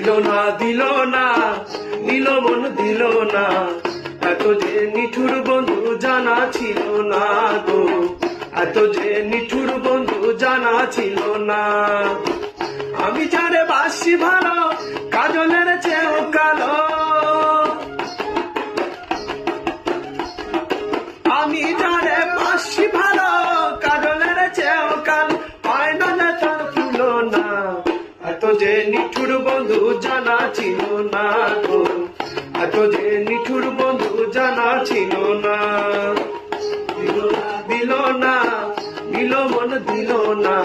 দিল না নিল মন দিল না, এত যে নিঠুর বন্ধু জানা ছিল না গো, এত যে নিঠুর বন্ধু জানা ছিল না। আমি যারে বাসি ভালো কাজলের চেয়েও কালো, আমি যারে বাসি ভালো কাজলের চেয়েও কালো, হয় না না তার তুলনা, এত যে নিঠুর বন্ধু জানা ছিল না গো, এত যে নিঠুর বন্ধু জানা ছিল না। দিল না দিল মন দিল না।